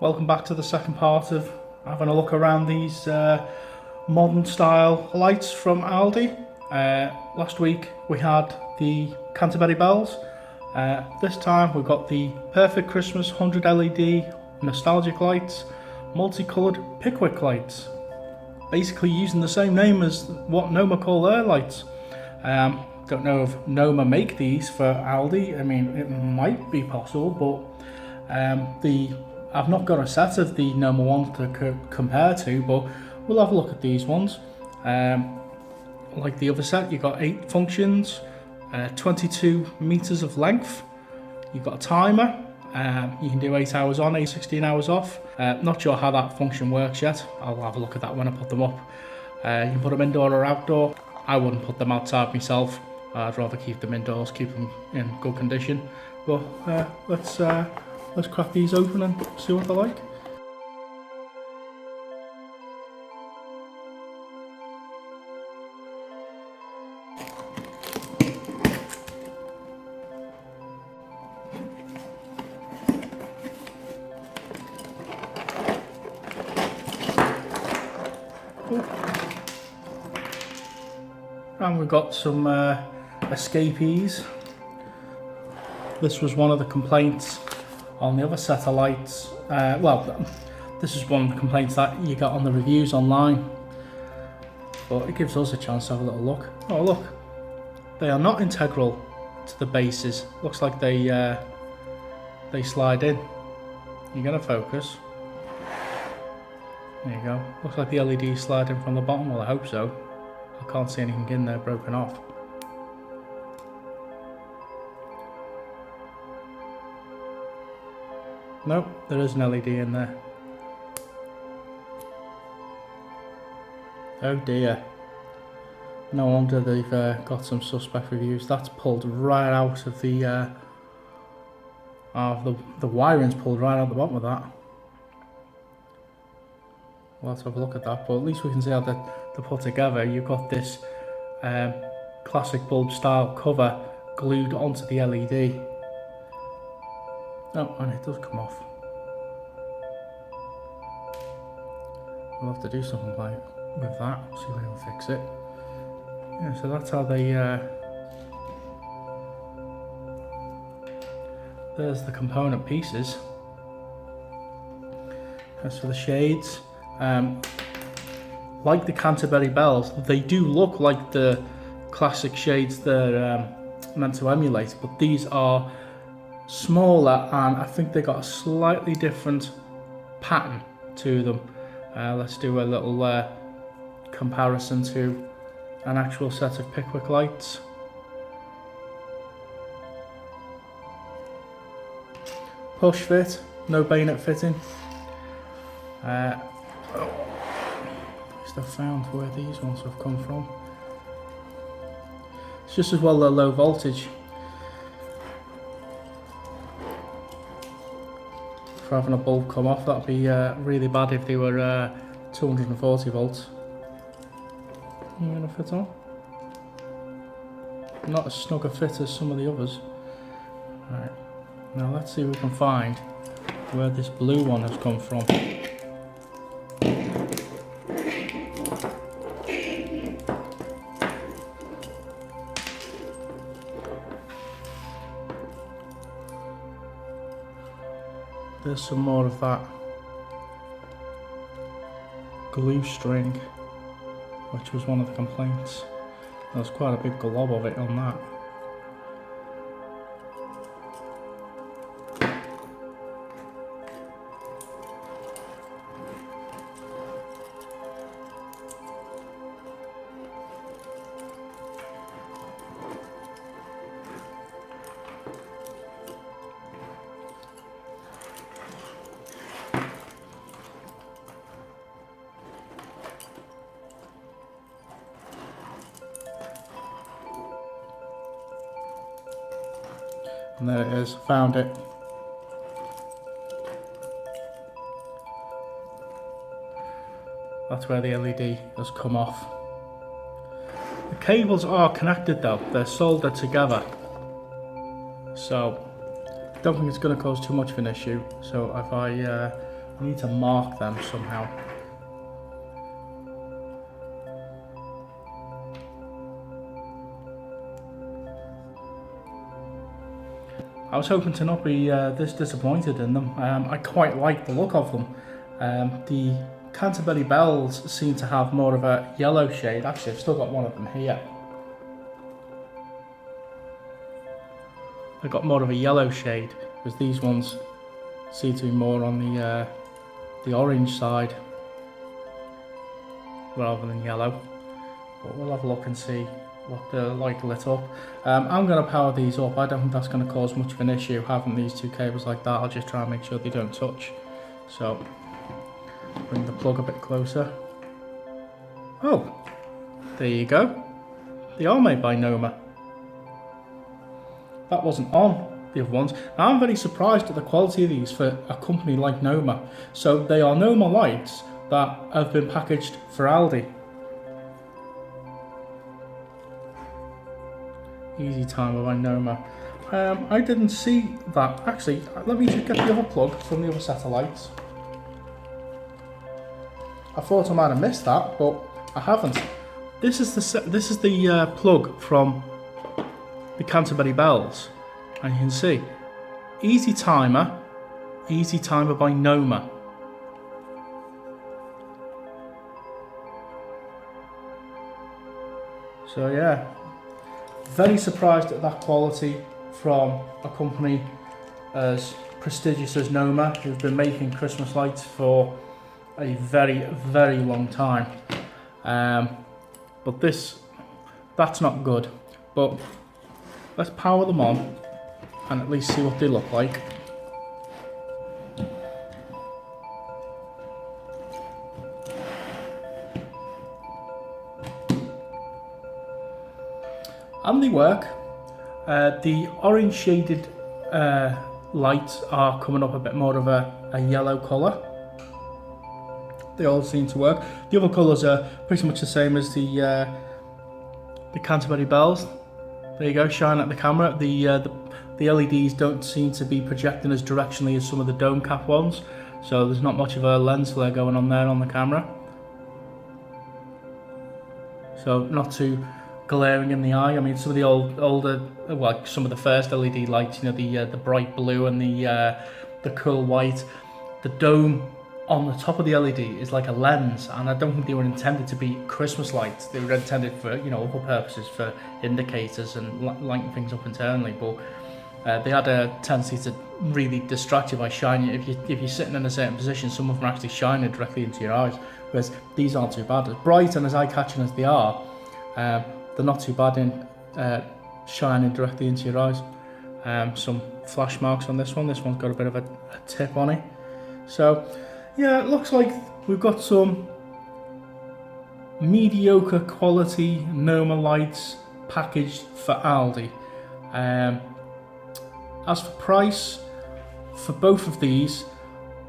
Welcome back to the second part of having a look around these modern style lights from ALDI. Last week we had the Jingle Bells. This time we've got the Perfect Christmas 100 LED nostalgic lights, multicoloured Pickwick lights. Basically using the same name as what Noma call their lights. Don't know if Noma make these for ALDI. I mean, it might be possible, but I've not got a set of the Noma ones to compare to, but we'll have a look at these ones. Like the other set, you've got 8 functions, 22 meters of length. You've got a timer. You can do 8 hours on, 16 hours off. Not sure how that function works yet. I'll have a look at that when I put them up. You can put them indoor or outdoor. I wouldn't put them outside myself. I'd rather keep them indoors, keep them in good condition. But let's crack these open and see what they're like. And we've got some escapees. This was one of the complaints on the other set of lights. Well, this is one of the complaints that you got on the reviews online, but it gives us a chance to have a little look. Oh look, they are not integral to the bases. Looks like they slide in. You're gonna focus. There you go. Looks like the LED slide in from the bottom. Well, I hope so. I can't see anything in there broken off. Nope, there is an LED in there. Oh dear. No wonder they've got some suspect reviews. That's pulled right out of the wiring's pulled right out the bottom of that. We'll have to have a look at that, but at least we can see how they're put together. You've got this classic bulb style cover glued onto the LED. Oh, and it does come off. We'll have to do something with that, see if we can fix it. Yeah, so that's how they... there's the component pieces. As for the shades, like the Canterbury Bells, they do look like the classic shades they're meant to emulate, but these are smaller and I think they got a slightly different pattern to them. Let's do a little comparison to an actual set of Pickwick lights. Push fit, no bayonet fitting. At least I've found where these ones have come from. It's just as well they're low voltage. For having a bulb come off, that'd be really bad if they were 240 volts. You gonna fit on? Not as snug a fit as some of the others. Alright, now let's see if we can find where this blue one has come from. There's some more of that glue string, which was one of the complaints. There's quite a big glob of it on that. And there it is, found it. That's where the LED has come off. The cables are connected though, they're soldered together. So, don't think it's going to cause too much of an issue. So if I I need to mark them somehow. I was hoping to not be this disappointed in them. I quite like the look of them. The Canterbury Bells seem to have more of a yellow shade. Actually, I've still got one of them here. They've got more of a yellow shade, because these ones seem to be more on the orange side rather than yellow. But we'll have a look and see what they're like lit up. I'm going to power these up. I don't think that's going to cause much of an issue having these two cables like that. I'll just try and make sure they don't touch. So bring the plug a bit closer. Oh, there you go. They are made by Noma. That wasn't on the other ones. Now, I'm very surprised at the quality of these for a company like Noma. So they are Noma lights that have been packaged for Aldi. Easy Timer by Noma. I didn't see that. Actually, let me just get the other plug from the other set of lights. I thought I might have missed that, but I haven't. This is the plug from the Canterbury Bells, and you can see Easy Timer by Noma. So yeah, very surprised at that quality from a company as prestigious as Noma, who've been making Christmas lights for a very, very long time. But that's not good. But let's power them on and at least see what they look like. And they work. The orange shaded lights are coming up a bit more of a yellow colour. They all seem to work. The other colours are pretty much the same as the Canterbury Bells. There you go, shine at the camera. The LEDs don't seem to be projecting as directionally as some of the dome cap ones, so there's not much of a lens flare going on there on the camera. So not too glaring in the eye. I mean, some of the older, well, some of the first LED lights, you know, the bright blue and the cool white, the dome on the top of the LED is like a lens, and I don't think they were intended to be Christmas lights. They were intended for, you know, other purposes, for indicators and lighting things up internally. But they had a tendency to really distract you by shining. If you're sitting in a certain position, some of them are actually shining directly into your eyes. Whereas these aren't too bad. As bright and as eye-catching as they are, they're not too bad in shining directly into your eyes. Some flash marks on this one. This one's got a bit of a tip on it. So yeah, it looks like we've got some mediocre quality Noma lights packaged for Aldi. As for price, for both of these,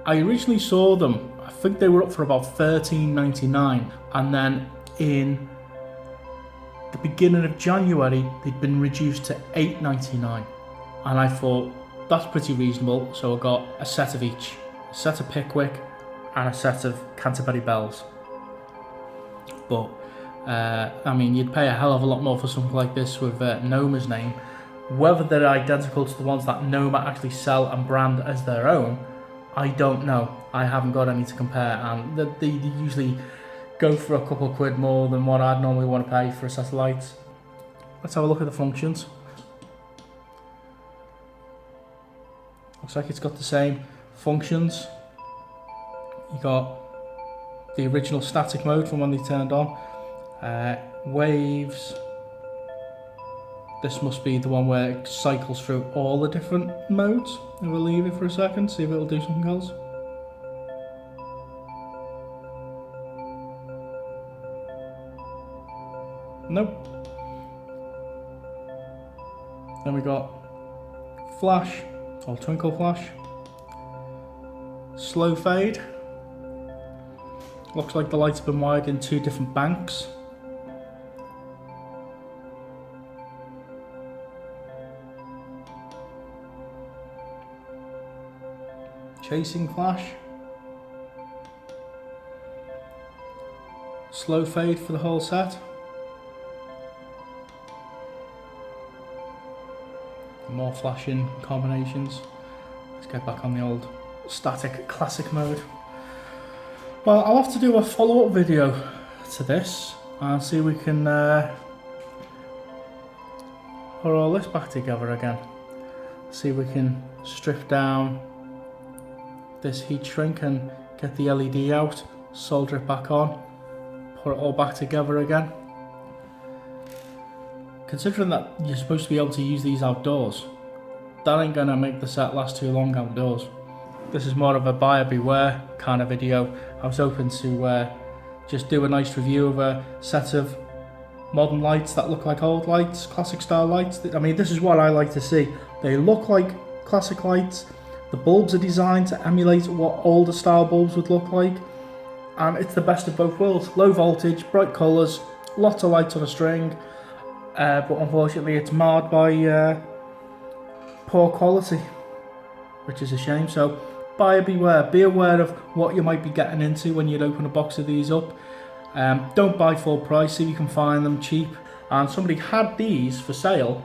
I originally saw them, I think they were up for about $13.99, and then in the beginning of January they'd been reduced to $8.99, and I thought that's pretty reasonable, so I got a set of each, a set of Pickwick and a set of Canterbury Bells. But I mean, you'd pay a hell of a lot more for something like this with Noma's name. Whether they're identical to the ones that Noma actually sell and brand as their own, I don't know. I haven't got any to compare, and they usually go for a couple of quid more than what I'd normally want to pay for a set of lights. Let's have a look at the functions. Looks like it's got the same functions. You got the original static mode from when they turned on. Waves. This must be the one where it cycles through all the different modes. And we'll leave it for a second, see if it'll do something else. Nope. Then we got flash, or twinkle flash. Slow fade. Looks like the lights have been wired in two different banks. Chasing flash. slow fade for the whole set. More flashing combinations. Let's get back on the old static classic mode. Well, I'll have to do a follow-up video to this and see if we can put all this back together again. See if we can strip down this heat shrink and get the LED out, solder it back on, put it all back together again. Considering that you're supposed to be able to use these outdoors, that ain't gonna make the set last too long outdoors. This is more of a buyer beware kind of video. I was hoping to just do a nice review of a set of modern lights that look like old lights, classic style lights. I mean, this is what I like to see. They look like classic lights. The bulbs are designed to emulate what older style bulbs would look like. And it's the best of both worlds. Low voltage, bright colours, lots of lights on a string. But unfortunately it's marred by poor quality, which is a shame. So buyer beware, be aware of what you might be getting into when you open a box of these up. Don't buy full price, see if you can find them cheap. And somebody had these for sale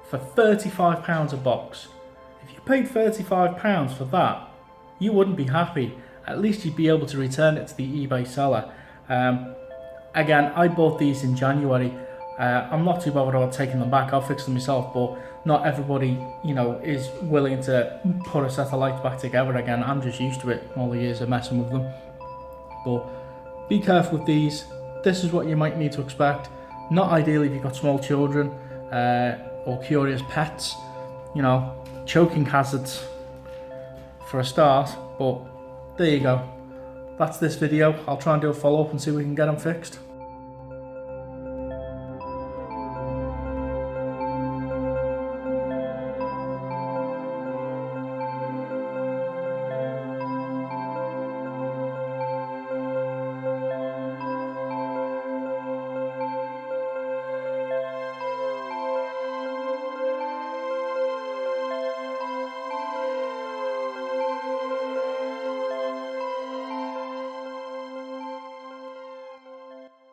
for £35 a box. If you paid £35 for that, you wouldn't be happy. At least you'd be able to return it to the eBay seller. Again, I bought these in January. I'm not too bothered about taking them back, I'll fix them myself, but not everybody, you know, is willing to put a set of lights back together again. I'm just used to it, all the years of messing with them. But be careful with these. This is what you might need to expect. Not ideal if you've got small children or curious pets. You know, choking hazards for a start, but there you go. That's this video. I'll try and do a follow-up and see if we can get them fixed.